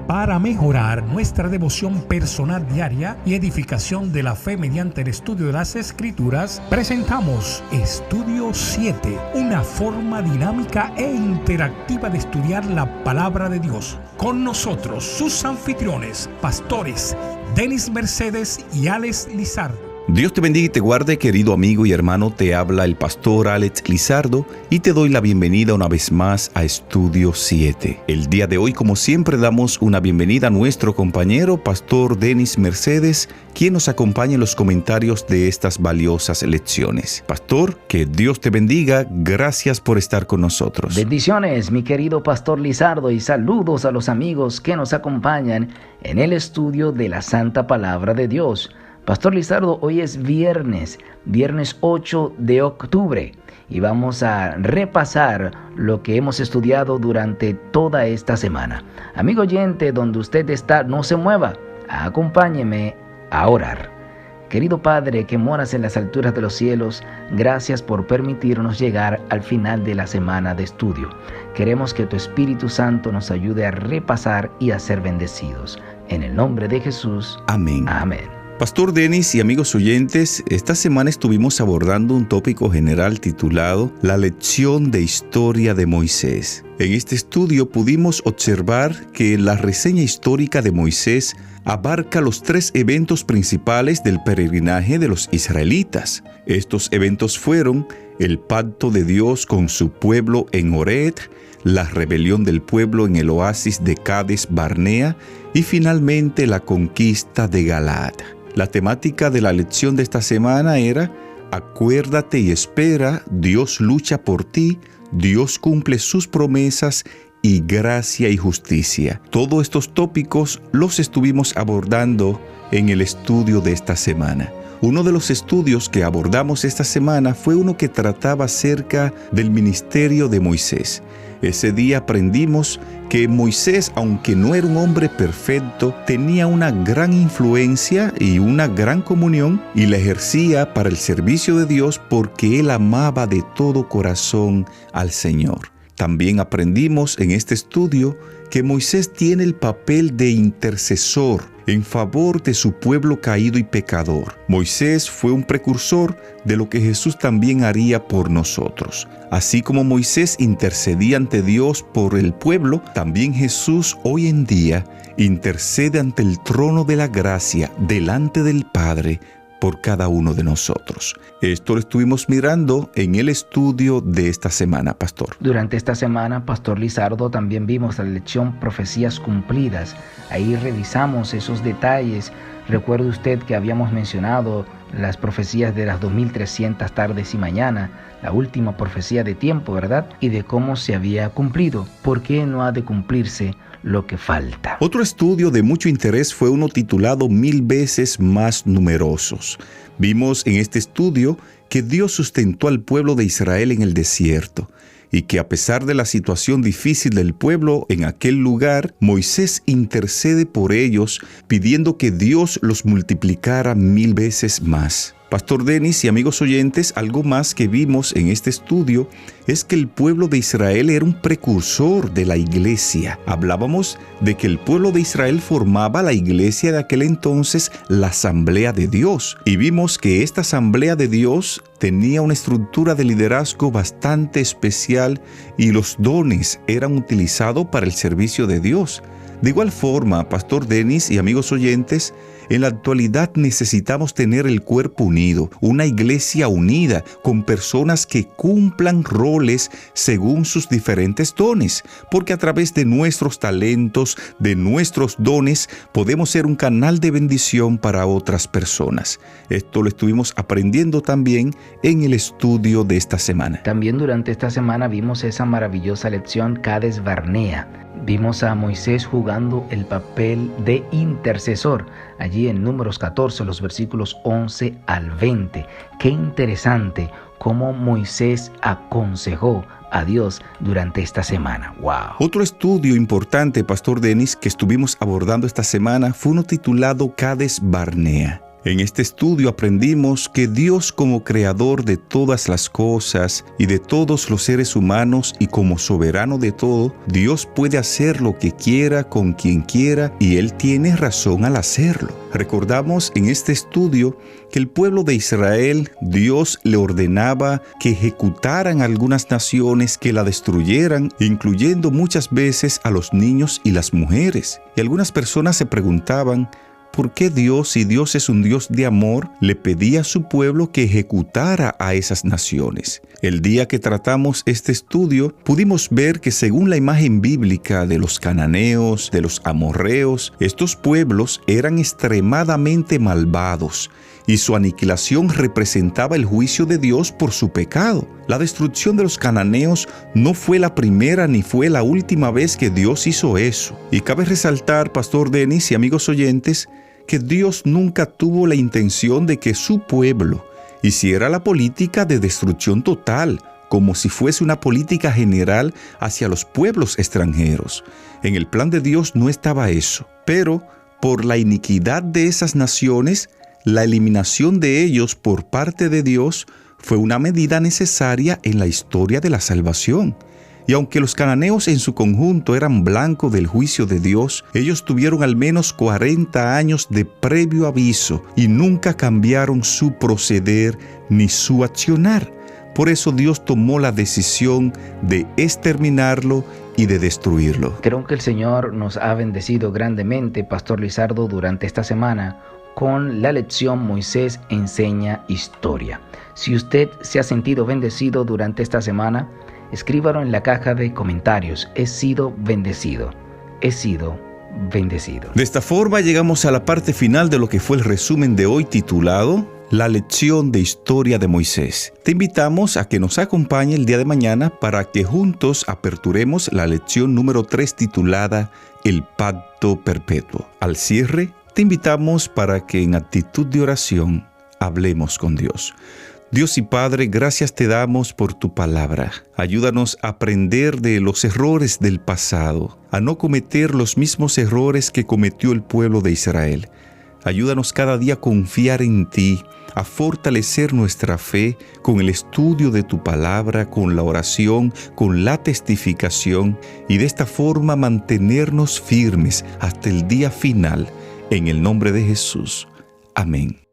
Para mejorar nuestra devoción personal diaria y edificación de la fe mediante el estudio de las Escrituras, presentamos Estudio 7, una forma dinámica e interactiva de estudiar la Palabra de Dios. Con nosotros, sus anfitriones, pastores Denis Mercedes y Alex Lizardo. Dios te bendiga y te guarde, querido amigo y hermano. Te habla el pastor Alex Lizardo y te doy la bienvenida una vez más a Estudio 7. El día de hoy, como siempre, damos una bienvenida a nuestro compañero, pastor Denis Mercedes, quien nos acompaña en los comentarios de estas valiosas lecciones. Pastor, que Dios te bendiga. Gracias por estar con nosotros. Bendiciones, mi querido pastor Lizardo, y saludos a los amigos que nos acompañan en el estudio de la Santa Palabra de Dios. Pastor Lizardo, hoy es viernes 8 de octubre y vamos a repasar lo que hemos estudiado durante toda esta semana. Amigo oyente, donde usted está, no se mueva, acompáñeme a orar. Querido Padre que moras en las alturas de los cielos, gracias por permitirnos llegar al final de la semana de estudio. Queremos que tu Espíritu Santo nos ayude a repasar y a ser bendecidos. En el nombre de Jesús. Amén. Amén. Pastor Denis y amigos oyentes, esta semana estuvimos abordando un tópico general titulado La lección de historia de Moisés. En este estudio pudimos observar que la reseña histórica de Moisés abarca los 3 eventos principales del peregrinaje de los israelitas. Estos eventos fueron el pacto de Dios con su pueblo en Horeb, la rebelión del pueblo en el oasis de Cades Barnea y finalmente la conquista de Galaad. La temática de la lección de esta semana era: acuérdate y espera, Dios lucha por ti, Dios cumple sus promesas y gracia y justicia. Todos estos tópicos los estuvimos abordando en el estudio de esta semana. Uno de los estudios que abordamos esta semana fue uno que trataba acerca del ministerio de Moisés. Ese día aprendimos que Moisés, aunque no era un hombre perfecto, tenía una gran influencia y una gran comunión y la ejercía para el servicio de Dios porque él amaba de todo corazón al Señor. También aprendimos en este estudio que Moisés tiene el papel de intercesor en favor de su pueblo caído y pecador. Moisés fue un precursor de lo que Jesús también haría por nosotros. Así como Moisés intercedía ante Dios por el pueblo, también Jesús hoy en día intercede ante el trono de la gracia delante del Padre por cada uno de nosotros. Esto lo estuvimos mirando en el estudio de esta semana, pastor. Durante esta semana, pastor Lizardo, también vimos la lección Profecías Cumplidas. Ahí revisamos esos detalles. Recuerde usted que habíamos mencionado las profecías de las 2300 tardes y mañana, la última profecía de tiempo, ¿verdad? Y de cómo se había cumplido. ¿Por qué no ha de cumplirse lo que falta? Otro estudio de mucho interés fue uno titulado 1000 veces más numerosos. Vimos en este estudio que Dios sustentó al pueblo de Israel en el desierto y que a pesar de la situación difícil del pueblo en aquel lugar, Moisés intercede por ellos pidiendo que Dios los multiplicara 1000 veces más. Pastor Denis y amigos oyentes, algo más que vimos en este estudio es que el pueblo de Israel era un precursor de la iglesia. Hablábamos de que el pueblo de Israel formaba la iglesia de aquel entonces, la Asamblea de Dios. Y vimos que esta Asamblea de Dios tenía una estructura de liderazgo bastante especial y los dones eran utilizados para el servicio de Dios. De igual forma, Pastor Denis y amigos oyentes, en la actualidad necesitamos tener el cuerpo unido, una iglesia unida, con personas que cumplan roles según sus diferentes dones, porque a través de nuestros talentos, de nuestros dones, podemos ser un canal de bendición para otras personas. Esto lo estuvimos aprendiendo también en el estudio de esta semana. También durante esta semana vimos esa maravillosa lección Cades Barnea. Vimos a Moisés jugando el papel de intercesor, allí en Números 14, los versículos 11 al 20. Qué interesante cómo Moisés aconsejó a Dios durante esta semana. ¡Wow! Otro estudio importante, Pastor Denis, que estuvimos abordando esta semana fue uno titulado Cades Barnea. En este estudio aprendimos que Dios, como creador de todas las cosas y de todos los seres humanos y como soberano de todo, Dios puede hacer lo que quiera con quien quiera y Él tiene razón al hacerlo. Recordamos en este estudio que el pueblo de Israel, Dios le ordenaba que ejecutaran a algunas naciones, que la destruyeran, incluyendo muchas veces a los niños y las mujeres. Y algunas personas se preguntaban, ¿por qué Dios, si Dios es un Dios de amor, le pedía a su pueblo que ejecutara a esas naciones? El día que tratamos este estudio, pudimos ver que según la imagen bíblica de los cananeos, de los amorreos, estos pueblos eran extremadamente malvados y su aniquilación representaba el juicio de Dios por su pecado. La destrucción de los cananeos no fue la primera ni fue la última vez que Dios hizo eso. Y cabe resaltar, Pastor Denis y amigos oyentes, que Dios nunca tuvo la intención de que su pueblo hiciera la política de destrucción total, como si fuese una política general hacia los pueblos extranjeros. En el plan de Dios no estaba eso, pero por la iniquidad de esas naciones, la eliminación de ellos por parte de Dios fue una medida necesaria en la historia de la salvación. Y aunque los cananeos en su conjunto eran blanco del juicio de Dios, ellos tuvieron al menos 40 años de previo aviso y nunca cambiaron su proceder ni su accionar. Por eso Dios tomó la decisión de exterminarlo y de destruirlo. Creo que el Señor nos ha bendecido grandemente, Pastor Lizardo, durante esta semana con la lección Moisés enseña historia. Si usted se ha sentido bendecido durante esta semana, escríbalo en la caja de comentarios. He sido bendecido. He sido bendecido. De esta forma llegamos a la parte final de lo que fue el resumen de hoy titulado La lección de historia de Moisés. Te invitamos a que nos acompañe el día de mañana para que juntos aperturemos la lección número 3 titulada El pacto perpetuo. Al cierre, te invitamos para que en actitud de oración hablemos con Dios. Dios y Padre, gracias te damos por tu palabra. Ayúdanos a aprender de los errores del pasado, a no cometer los mismos errores que cometió el pueblo de Israel. Ayúdanos cada día a confiar en ti, a fortalecer nuestra fe con el estudio de tu palabra, con la oración, con la testificación y de esta forma mantenernos firmes hasta el día final. En el nombre de Jesús. Amén.